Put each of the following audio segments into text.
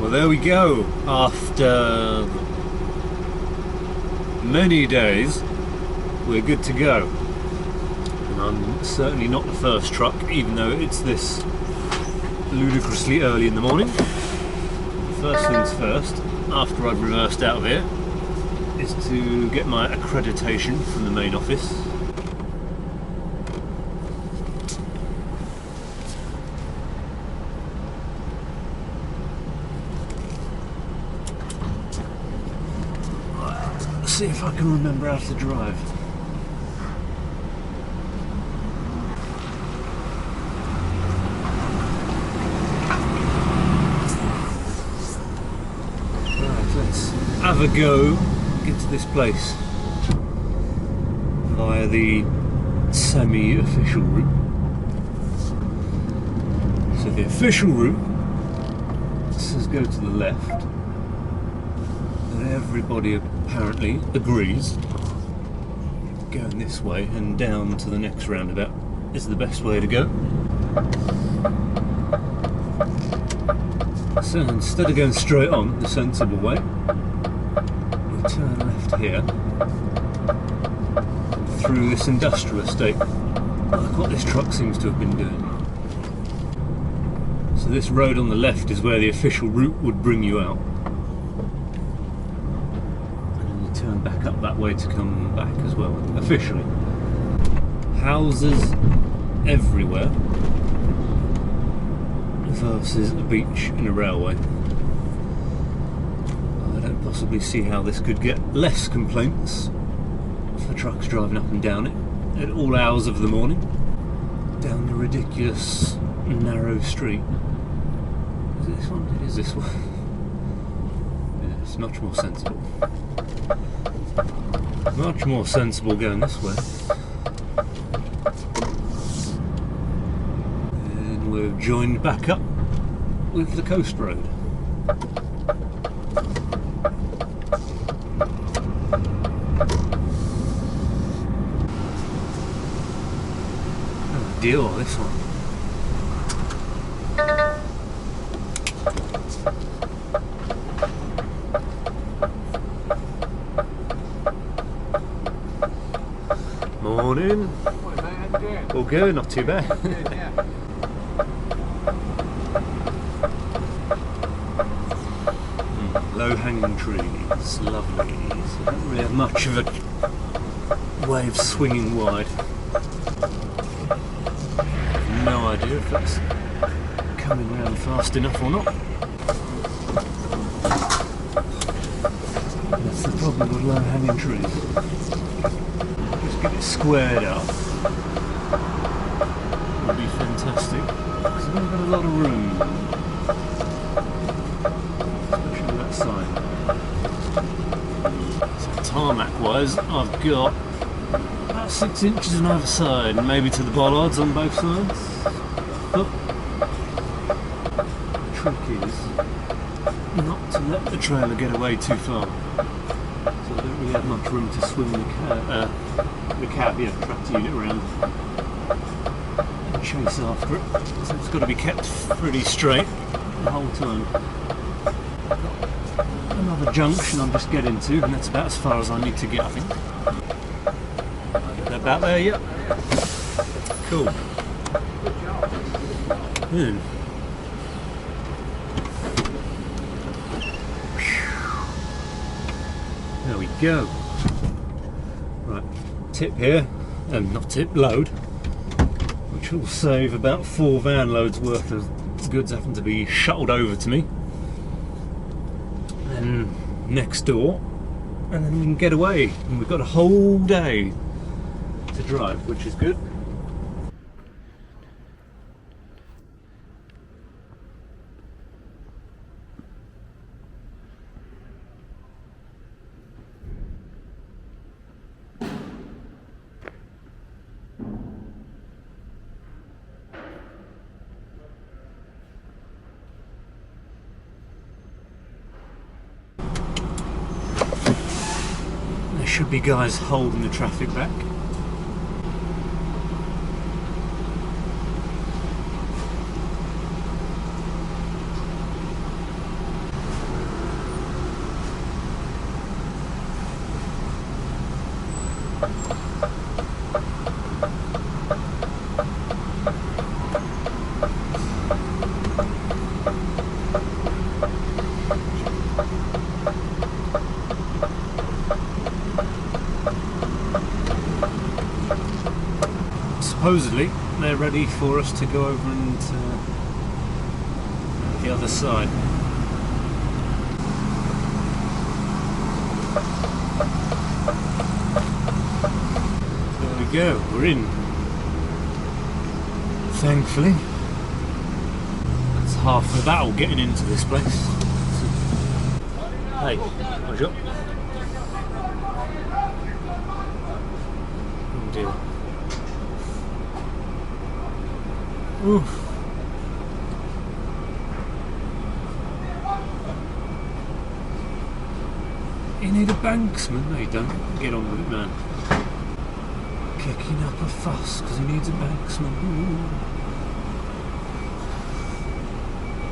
Well, there we go. After many days, we're good to go. And I'm certainly not the first truck, even though it's this ludicrously early in the morning. First things first, after I've reversed out of here, is to get my accreditation from the main office. See if I can remember how to drive. Right, let's have a go, get to this place via the semi-official route. So the official route says go to the left. Everybody apparently agrees going this way and down to the next roundabout is the best way to go. So instead of going straight on, the sensible way, we turn left here through this industrial estate, like what this truck seems to have been doing. So this road on the left is where the official route would bring you out. Turn back up that way to come back as well, officially. Houses everywhere versus a beach and a railway. I don't possibly see how this could get less complaints for trucks driving up and down it at all hours of the morning, down the ridiculous narrow street. Is it this one? It is this one. Yeah, it's much more sensible. Much more sensible going this way. And we're joined back up with the coast road. Oh dear, this one. Morning. Morning, mate. How you doing? All good, not too bad. Good, yeah. Low-hanging trees, lovely. So I don't really have much of a way of swinging wide. No idea if that's coming round fast enough or not. That's the problem with low-hanging trees. Get it squared up would be fantastic, because we've got a lot of room, especially with that side. So tarmac wise, I've got about 6 inches on either side, and maybe to the bollards on both sides. But the trick is not to let the trailer get away too far. So I don't really have much room to swing the cab, tractor unit around and chase after it. So it's got to be kept pretty straight the whole time. Got another junction I'm just getting to, and that's about as far as I need to get, I think. About there, yep. Cool. There we go. Right, tip here, not tip, load, which will save about 4 van loads worth of goods having to be shuttled over to me. Then next door, and then we can get away. And we've got a whole day to drive, which is good. There should be guys holding the traffic back. supposedly they're ready for us to go over and the other side. There we go, we're in. Thankfully. That's half the battle getting into this place. Hey, bonjour. Oh dear. Oof. You need a banksman? No you don't. Get on with it, man. Kicking up a fuss because he needs a banksman. Ooh.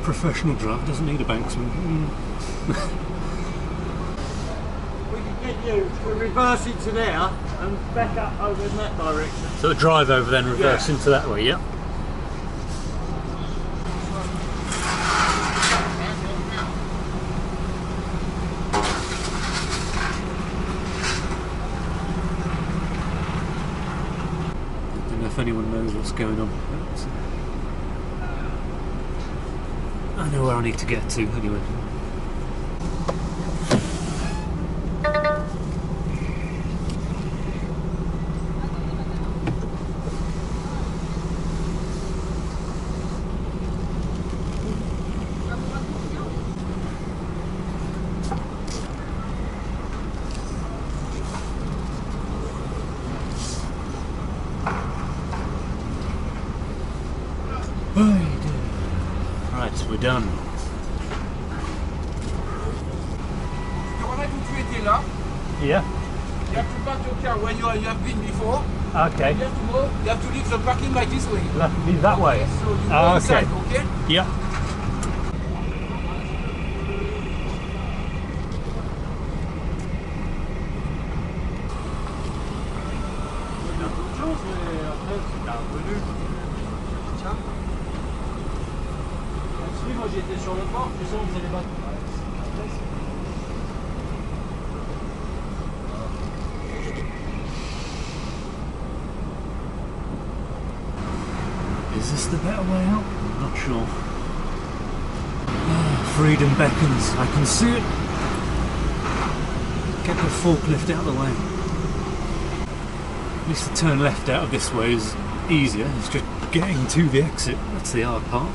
Professional driver doesn't need a banksman. We can get you to reverse into there and back up over in that direction. So drive over then, reverse into that way, yeah? I don't know if anyone knows what's going on. I know where I need to get to anyway. Right, we're done. Yeah. You have to park your car where you have been before. Okay. You have to leave the parking like this way. Leave that way. Yes, so you go inside, okay? Yeah. Moi j'étais sur le port, tu sais on faisait les bateaux. Is this the better way out? I'm not sure. Freedom beckons. I can see it. Get the forklift out of the way. At least the turn left out of this way is easier. It's just getting to the exit. That's the hard part.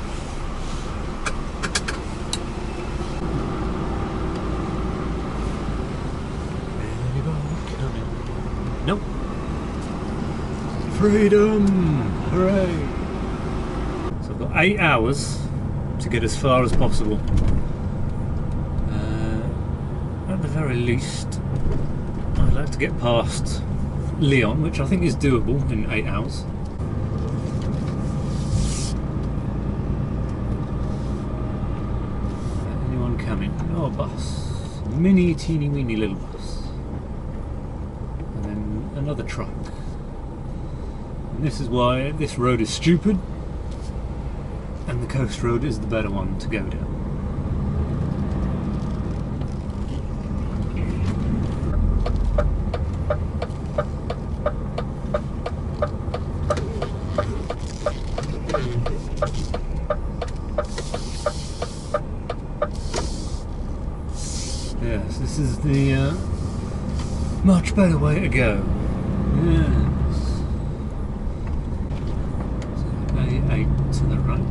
Nope. Freedom! Hooray! So I've got 8 hours to get as far as possible. At the very least, I'd like to get past Lyon, which I think is doable in 8 hours. Anyone coming? Oh, a bus. Mini, teeny, weeny little bus. And then another truck. And this is why this road is stupid, and the coast road is the better one to go down. Yes, this is the much better way to go. Yes. A8 to the right.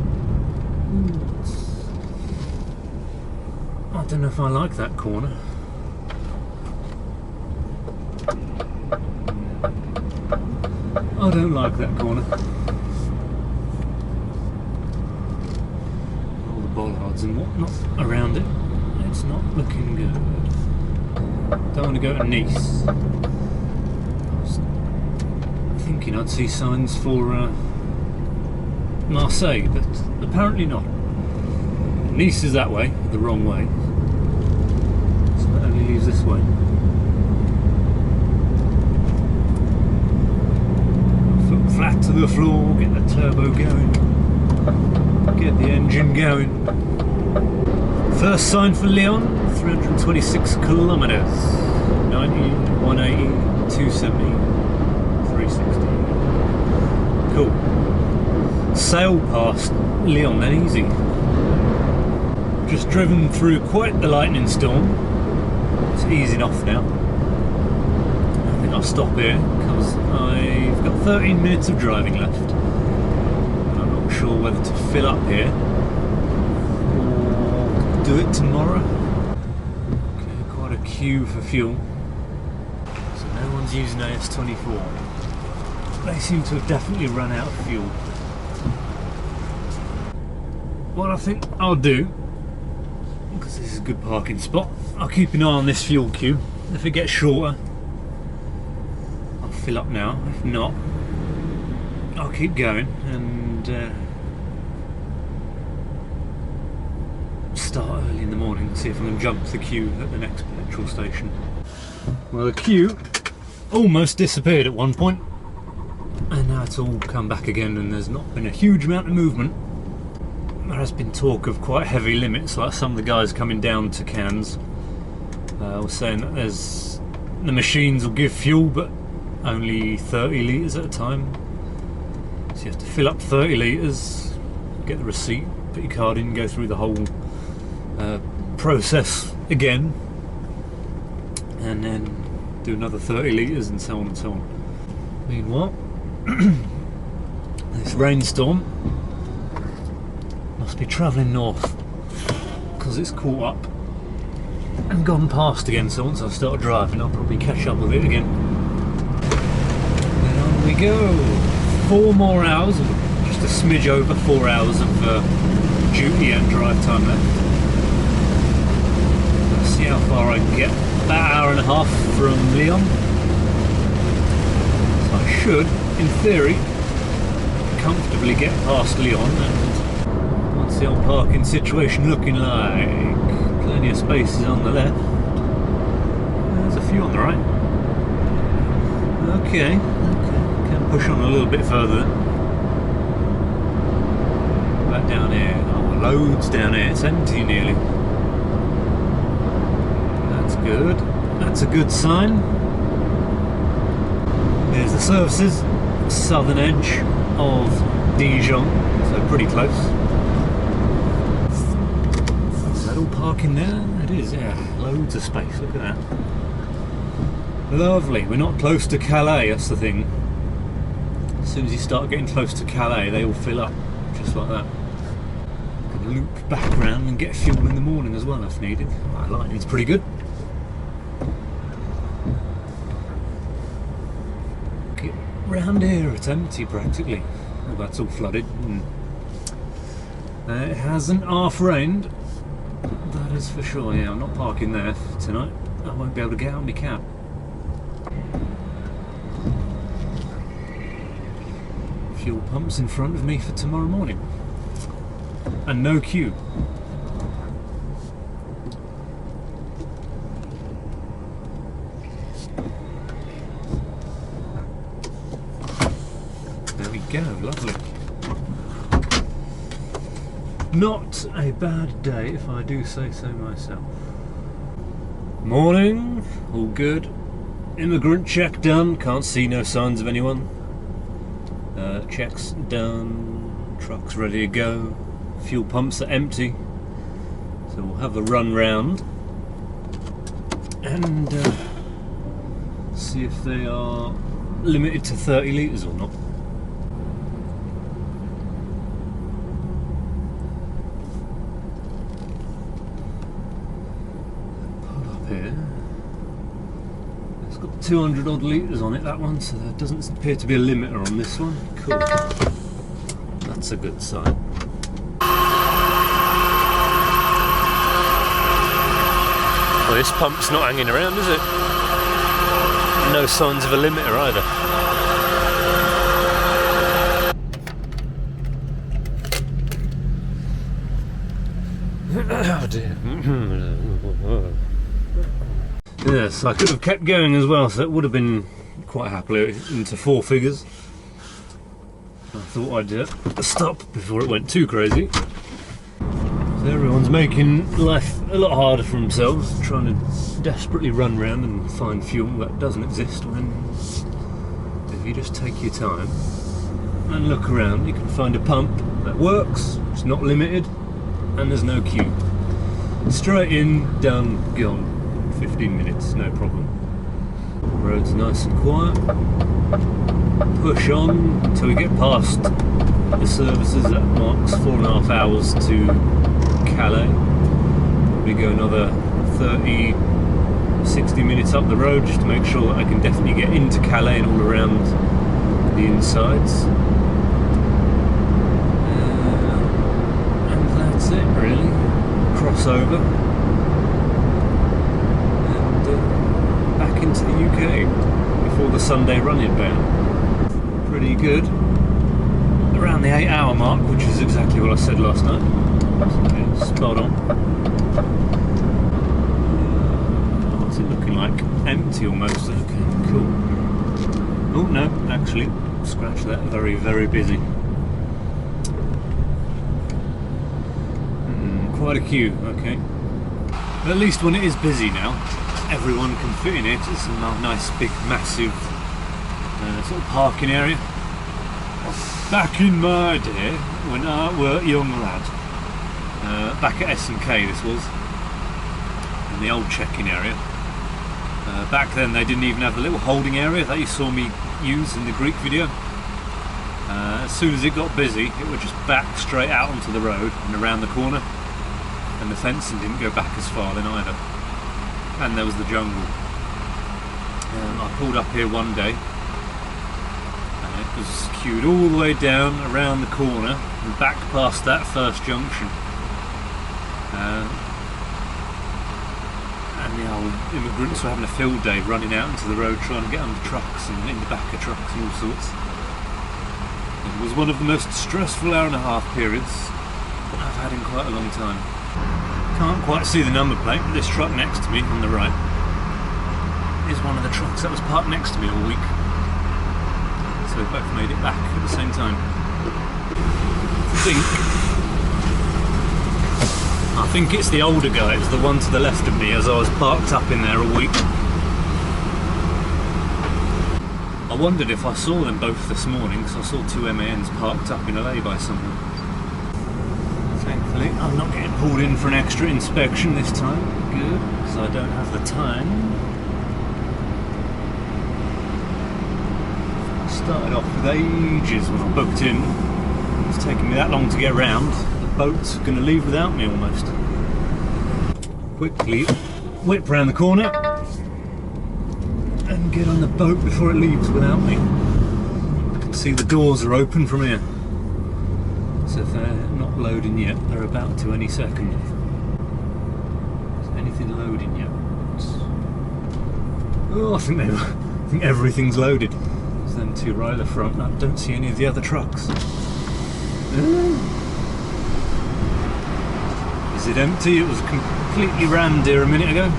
I don't know if I like that corner. I don't like that corner. All the bollards and whatnot around it. It's not looking good. Don't want to go to Nice. I was thinking I'd see signs for Marseille, but apparently not. Nice is that way, the wrong way. So that only leaves this way. Foot flat to the floor, get the turbo going. Get the engine going. First sign for Lyon, 326 kilometers. 90, 180, 270, 360. cool. Sail past Lyon then easy. Just driven through quite the lightning storm. It's easing off now. I think I'll stop here because I've got 13 minutes of driving left. And I'm not sure whether to fill up here or do it tomorrow. Okay, quite a queue for fuel. So no one's using AS24. They seem to have definitely run out of fuel. What I think I'll do, because this is a good parking spot, I'll keep an eye on this fuel queue. If it gets shorter, I'll fill up now. If not, I'll keep going and start early in the morning and see if I can jump the queue at the next petrol station. Well, the queue almost disappeared at one point, and now it's all come back again, and there's not been a huge amount of movement. There has been talk of quite heavy limits, like some of the guys coming down to Cannes were saying that the machines will give fuel but only 30 litres at a time. So you have to fill up 30 litres, get the receipt, put your card in, go through the whole process again, and then do another 30 litres and so on and so on. Meanwhile, this rainstorm must be travelling north because it's caught up and gone past again, so once I've started driving I'll probably catch up with it again. Then on we go. 4 more hours, just a smidge over 4 hours of duty and drive time left. Let's see how far I can get. About an hour and a half from Lyon. So I should, in theory, comfortably get past Lyon. And what's the old parking situation looking like? Plenty of spaces on the left. There's a few on the right. Okay. Can push on a little bit further then. Back down here. Oh, loads down here. It's empty nearly. That's good. That's a good sign. There's the services. Southern edge of Dijon. So pretty close. All parking there? It is, yeah. Loads of space, look at that. Lovely. We're not close to Calais, that's the thing. As soon as you start getting close to Calais, they all fill up, just like that. You can loop back around and get fuel in the morning as well if needed. My lighting's pretty good. Get round here, it's empty practically. Well, that's all flooded. It hasn't half rained. That is for sure, yeah. I'm not parking there tonight. I won't be able to get out of my cab. Fuel pumps in front of me for tomorrow morning. And no queue. There we go, lovely. Not a bad day, if I do say so myself. Morning, all good. Immigrant check done, can't see no signs of anyone. Checks done, truck's ready to go. Fuel pumps are empty, so we'll have a run round and see if they are limited to 30 litres or not. Here. It's got 200 odd litres on it, that one, so there doesn't appear to be a limiter on this one. Cool. That's a good sign. Well, this pump's not hanging around, is it? No signs of a limiter either. Oh dear. Yes, I could have kept going as well, so it would have been quite happily into 4 figures. I thought I'd stop before it went too crazy. So everyone's making life a lot harder for themselves, trying to desperately run around and find fuel that doesn't exist, when if you just take your time and look around, you can find a pump that works, it's not limited, and there's no queue. Straight in, done, gone. 15 minutes, no problem. Road's nice and quiet. Push on until we get past the services that marks 4.5 hours to Calais. We go another 30, 60 minutes up the road just to make sure that I can definitely get into Calais and all around the insides. And that's it really. Cross over and back into the UK before the Sunday run-in ban. Pretty good. Around the 8-hour mark, which is exactly what I said last night. Yeah, spot on. What's it looking like? Empty almost. Okay, cool. Oh no, actually, scratch that. Very, very busy. Quite a queue. Okay. But at least when it is busy now, everyone can fit in it. It's a nice, big, massive sort of parking area. Back in my day, when I were a young lad, back at S&K this was, in the old check-in area. Back then they didn't even have the little holding area that you saw me use in the Greek video. As soon as it got busy, it would just back straight out onto the road and around the corner, and the fencing didn't go back as far then either. And there was the jungle. I pulled up here one day, it was queued all the way down around the corner and back past that first junction. And the old immigrants were having a field day running out into the road trying to get under trucks and in the back of trucks and all sorts. It was one of the most stressful hour-and-a-half periods I've had in quite a long time. Can't quite see the number plate, but this truck next to me on the right is one of the trucks that was parked next to me all week. So we both made it back at the same time. I think it's the older guy, it's the one to the left of me, as I was parked up in there all week. I wondered if I saw them both this morning, because I saw two MANs parked up in a lay-by somewhere. Thankfully I'm not getting pulled in for an extra inspection this time. Good, because I don't have the time. Started off with ages when I booked in. It's taking me that long to get around. The boat's going to leave without me almost. Quickly whip round the corner and get on the boat before it leaves without me. I can see the doors are open from here. So if they're not loading yet, they're about to any second. Is anything loading yet? Oh, I think everything's loaded. There's them two right at the front. I don't see any of the other trucks. Is it empty? It was completely rammed here a minute ago.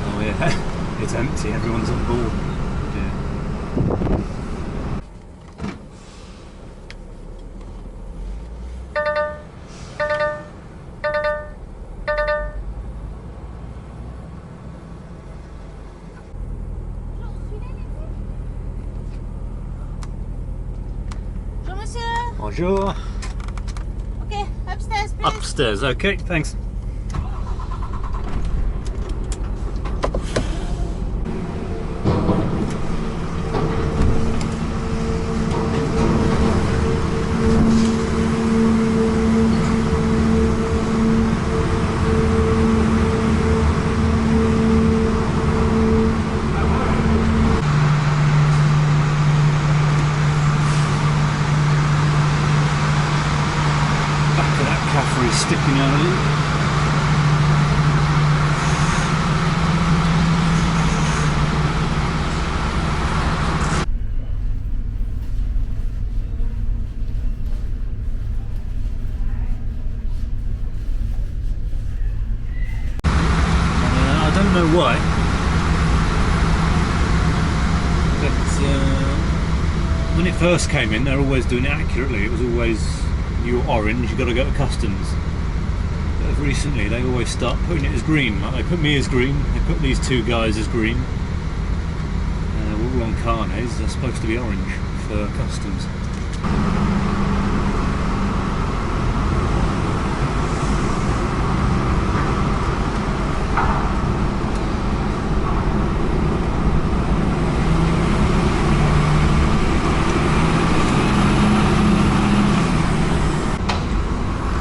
Oh yeah, it's empty. Everyone's on board. Yeah. Bonjour. Okay, upstairs, please. Upstairs, okay, thanks. Sticking out a little. I don't know why, but when it first came in, they're always doing it accurately. It was always, you're orange, you've got to go to customs. But recently they always start putting it as green. Like they put me as green, they put these two guys as green. We're all on carnes, they're supposed to be orange. for customs.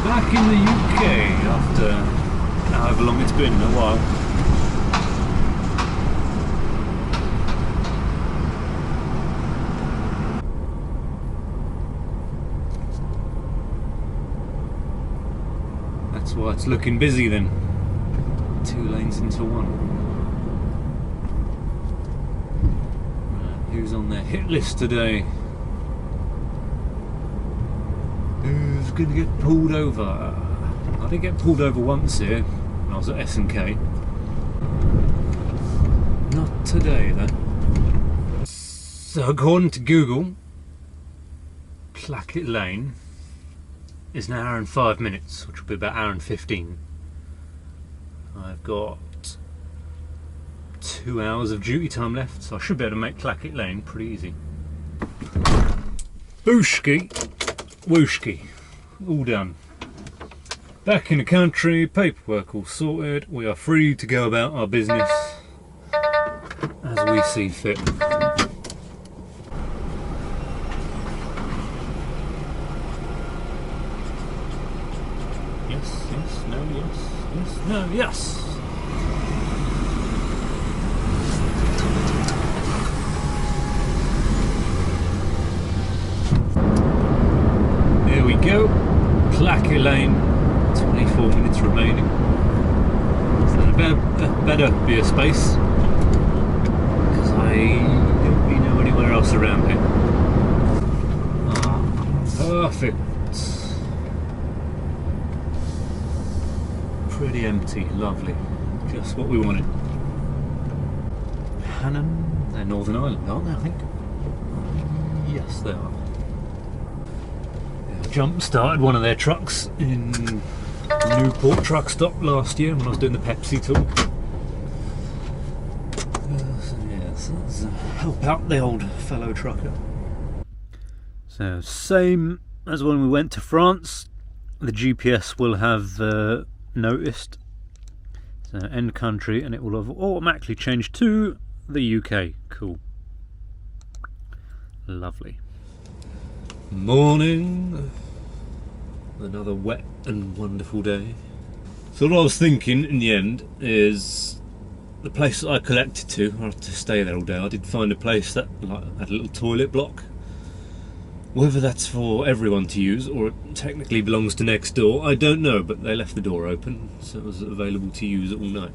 Back in the UK after however long it's been, a while. That's why it's looking busy then. 2 lanes into one. Right, who's on their hit list today? Who's going to get pulled over? I did get pulled over once here when I was at S&K. Not today though. So according to Google, Placket Lane is an hour and 5 minutes, which will be about an hour and 15. I've got 2 hours of duty time left, so I should be able to make Clackett Lane pretty easy. Booshki, wooshki, all done. Back in the country, paperwork all sorted, we are free to go about our business as we see fit. Yes, yes, no, yes, yes, no, yes. There we go, Clackett Lane, 24 minutes remaining. So there better be a space, because I don't really know anywhere else around here. Ah, perfect. Pretty empty, lovely, just what we wanted. Hannon, they're Northern Ireland, aren't they, I think? Yes, they are. Jump started one of their trucks in Newport truck stop last year when I was doing the Pepsi tour. So yes, let's help out the old fellow trucker. So same as when we went to France, the GPS will have noticed. So end country, and it will have automatically changed to the UK. Cool. Lovely. Morning. Another wet and wonderful day. So what I was thinking in the end is the place that I collected to, I had to stay there all day. I did find a place that had a little toilet block. Whether that's for everyone to use or it technically belongs to next door, I don't know, but they left the door open, so it was available to use all night.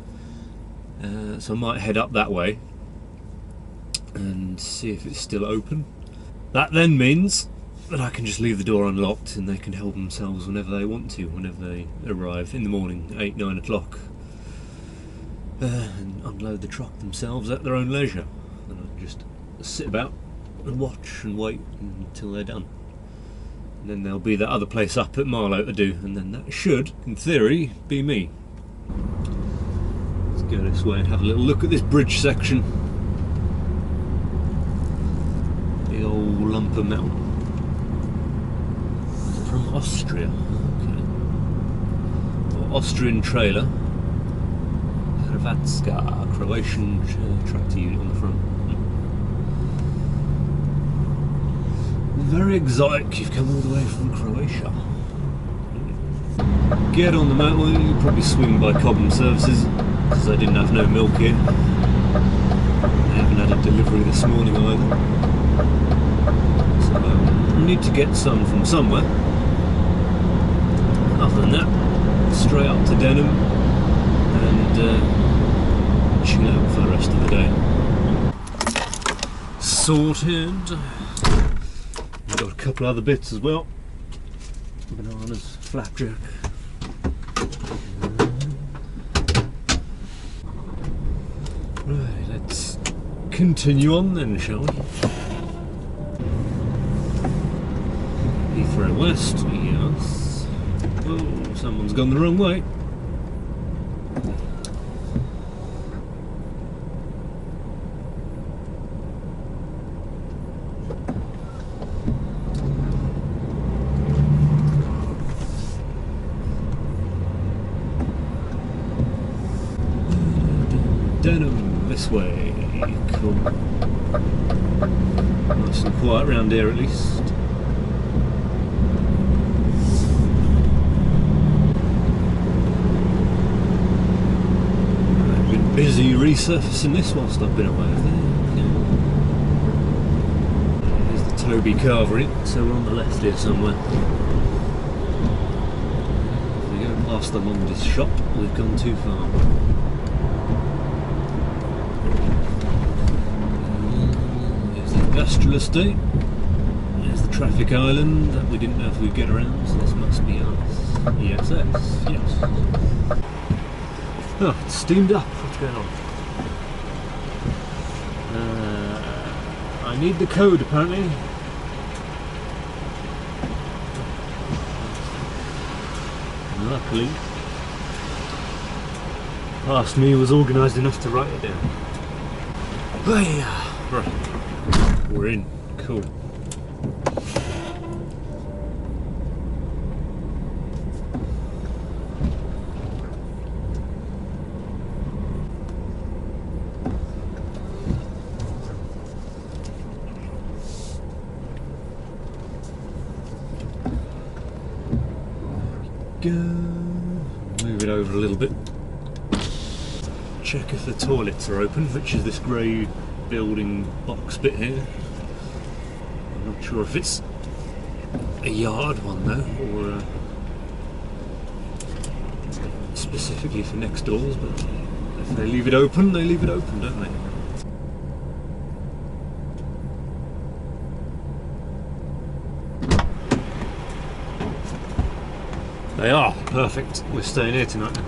So I might head up that way and see if it's still open. That then means that I can just leave the door unlocked and they can help themselves whenever they want to, whenever they arrive in the morning, 8, 9 o'clock, and unload the truck themselves at their own leisure. And I can just sit about and watch and wait until they're done. And then there'll be that other place up at Marlow to do, and then that should, in theory, be me. Let's go this way and have a little look at this bridge section. The old lump of metal. From Austria, okay. Or Austrian trailer. Hrvatska, Croatian tractor unit on the front. Very exotic, you've come all the way from Croatia. Get on the motorway, you'll probably swing by Cobham Services, because I didn't have no milk in. I haven't had a delivery this morning either. So I need to get some from somewhere. Other than that, straight up to Denham and chill out for the rest of the day. Sorted. We've got a couple other bits as well. Bananas, flapjack. Right, let's continue on then, shall we? Heathrow West, yes. Oh, someone's gone the wrong way. Denham, this way. Cool. Nice and quiet around here at least. I've been busy resurfacing this whilst I've been away, I think. There's the Toby Carvery, so we're on the left here somewhere. If we go past the Mondays shop, we've gone too far. Industrial estate. There's the traffic island that we didn't know if we'd get around, so this must be us. Yes. Oh, it's steamed up. What's going on? I need the code apparently. Luckily, past me was organised enough to write it down. Right. We're in. Cool. Go. Move it over a little bit. Check if the toilets are open, which is this grey building box bit here. I'm not sure if it's a yard one though, or specifically for next doors, but if they leave it open, they leave it open, don't they? They are. Perfect. We're staying here tonight now.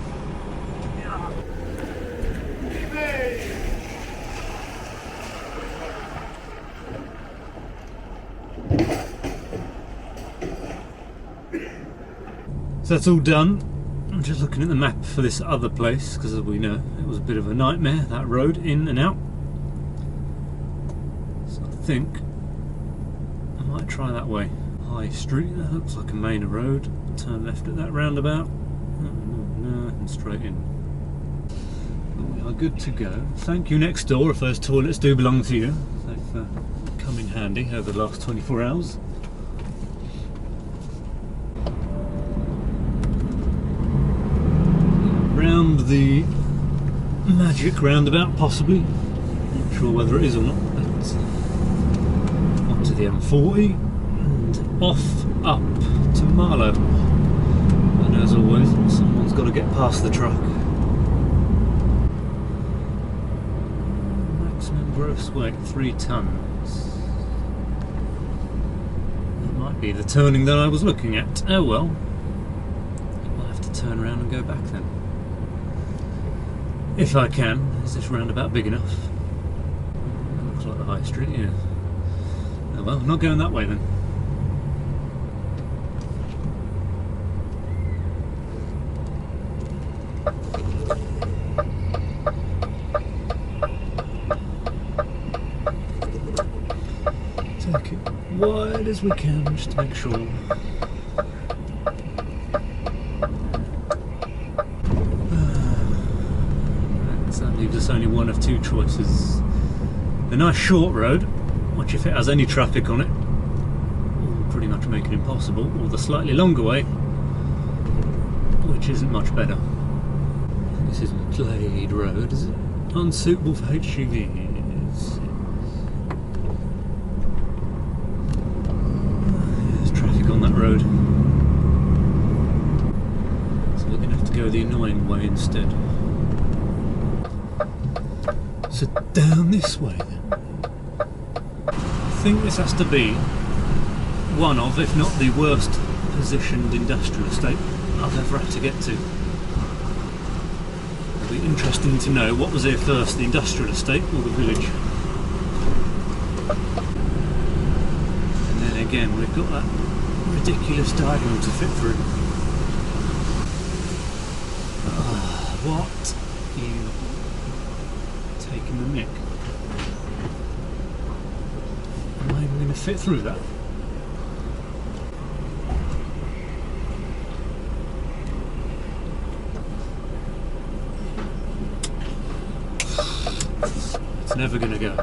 So that's all done. I'm just looking at the map for this other place because, as we know, it was a bit of a nightmare, that road in and out. So I think I might try that way. High Street, that looks like a main road. Turn left at that roundabout. No, and straight in. We are good to go. Thank you next door if those toilets do belong to you. They've come in handy over the last 24 hours. Round the magic roundabout, possibly. Not sure whether it is or not. But onto the M40 and off up to Marlow. And as always, someone's got to get past the truck. Maximum gross weight 3 tons. That might be the turning that I was looking at. Oh well. I'll have to turn around and go back then. If I can. Is this roundabout big enough? Looks like the high street, yeah. Oh well, not going that way then. Take it wide as we can just to make sure. That leaves us only one of 2 choices. The nice short road, which if it has any traffic on it will pretty much make it impossible, or the slightly longer way, which isn't much better. This is Glade Road, is it? Unsuitable for HGVs. There's traffic on that road. So we're going to have to go the annoying way instead. So down this way then. I think this has to be one of, if not the worst positioned industrial estate I've ever had to get to. It'll be interesting to know what was here first, the industrial estate or the village. And then again we've got that ridiculous diagonal to fit through. What? You taking the mick? Am I even going to fit through that? never going to go.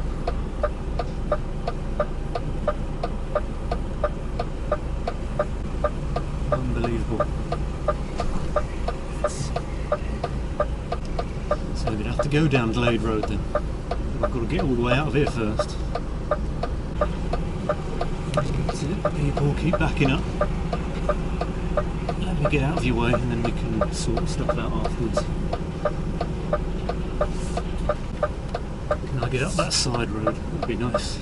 Unbelievable. So we're going to have to go down Glade Road then. I've got to get all the way out of here first. People keep backing up. Let me get out of your way and then we can sort stuff out afterwards. Can I get up that side road? That'd be nice.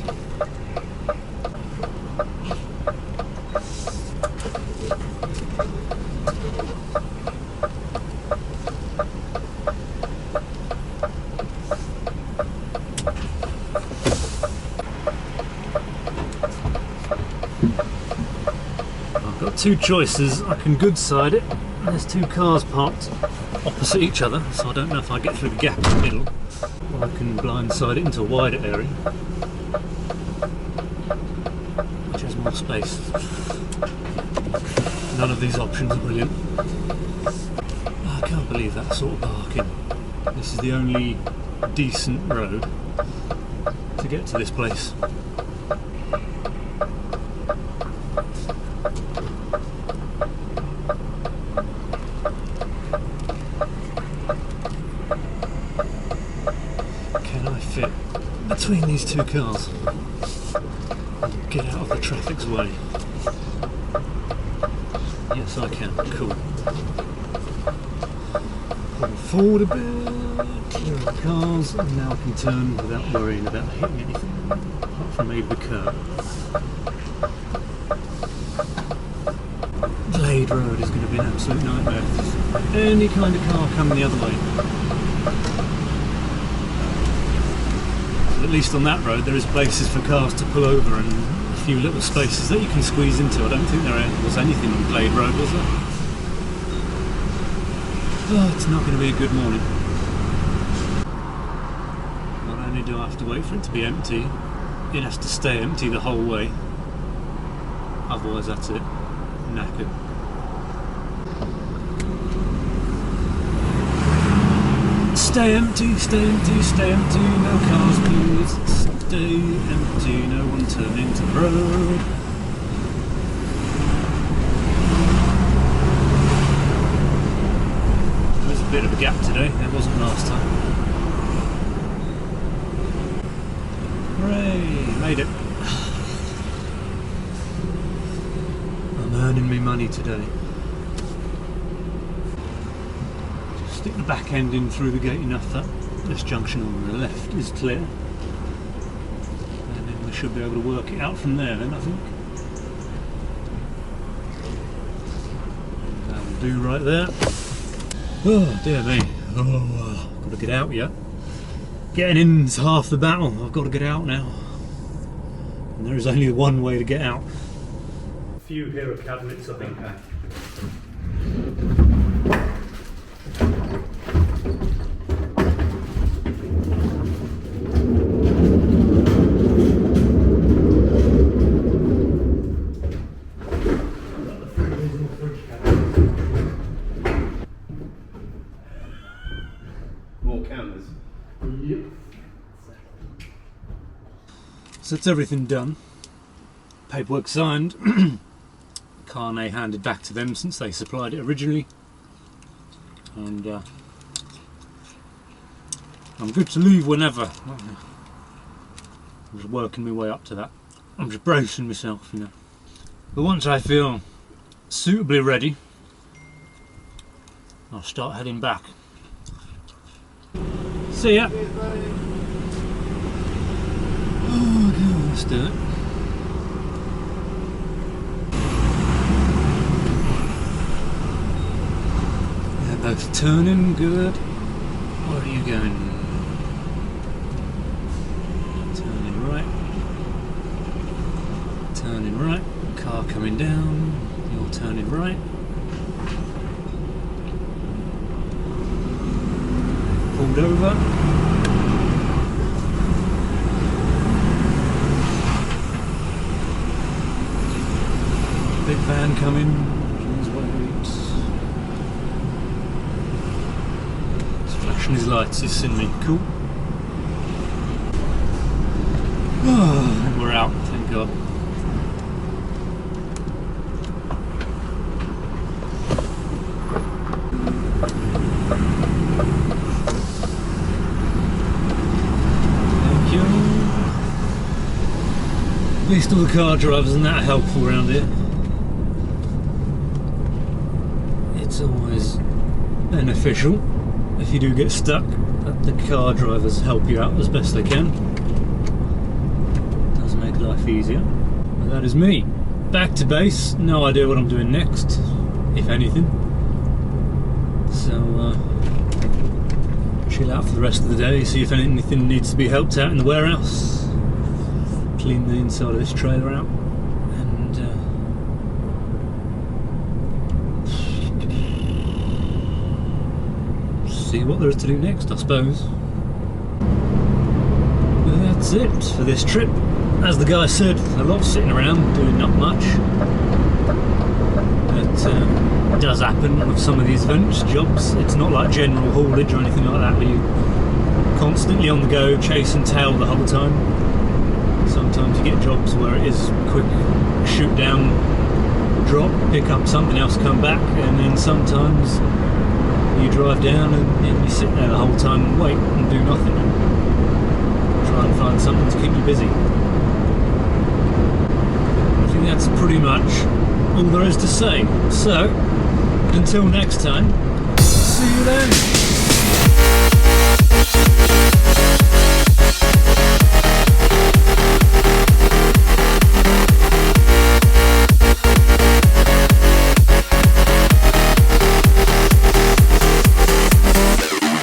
Two choices. I can good side it. There's two cars parked opposite each other, so I don't know if I get through the gap in the middle. Or I can blind side it into a wider area, which has more space. None of these options are brilliant. I can't believe that sort of parking. This is the only decent road to get to this place. Between these two cars, get out of the traffic's way. Yes, I can. Cool. Pull forward a bit, clear the cars, and now I can turn without worrying about hitting anything, apart from maybe the curb. Glade Road is going to be an absolute nightmare. Any kind of car coming the other way. At least on that road there is places for cars to pull over and a few little spaces that you can squeeze into. I don't think there was anything on Glade Road, was there? Oh, it's not going to be a good morning. Not only do I have to wait for it to be empty, it has to stay empty the whole way. Otherwise that's it. Knackered. Stay empty, stay empty, stay empty, no cars please. Stay empty, no one turn into the road. There's a bit of a gap today, there wasn't last time. Hooray, made it. I'm earning me money today. Stick the back end in through the gate enough that this junction on the left is clear, and then we should be able to work it out from there then, I think. That'll do right there. Oh dear me, got to get out yet. Getting in's half the battle. I've got to get out now, and there is only one way to get out. A few here are cabinets, I think. Yep. So that's everything done. Paperwork signed. Carnet handed back to them since they supplied it originally. And I'm good to leave whenever. I'm just working my way up to that. I'm just bracing myself, you know. But once I feel suitably ready, I'll start heading back. See ya! Oh, okay, let's do it. They're both turning good. Where are you going? Turning right. Turning right. Car coming down. You're turning right. Pulled over. Big van coming. He's flashing his lights. He's seen me. Cool. We're out, thank God. Thank you. At least all the car drivers and that are helpful around here. It's always beneficial if you do get stuck that the car drivers help you out as best they can. It does make life easier. But that is me. Back to base. No idea what I'm doing next, if anything. So chill out for the rest of the day, see if anything needs to be helped out in the warehouse. Clean the inside of this trailer out. See what there is to do next, I suppose. Well, that's it for this trip. As the guy said, a lot of sitting around doing not much. It does happen with some of these events jobs. It's not like general haulage or anything like that where you're constantly on the go, chase and tail the whole time. Sometimes you get jobs where it is quick shoot down, drop, pick up something else, come back, and then sometimes you drive down and you sit there the whole time and wait and do nothing. Try and find something to keep you busy. I think that's pretty much all there is to say. So, until next time, see you then!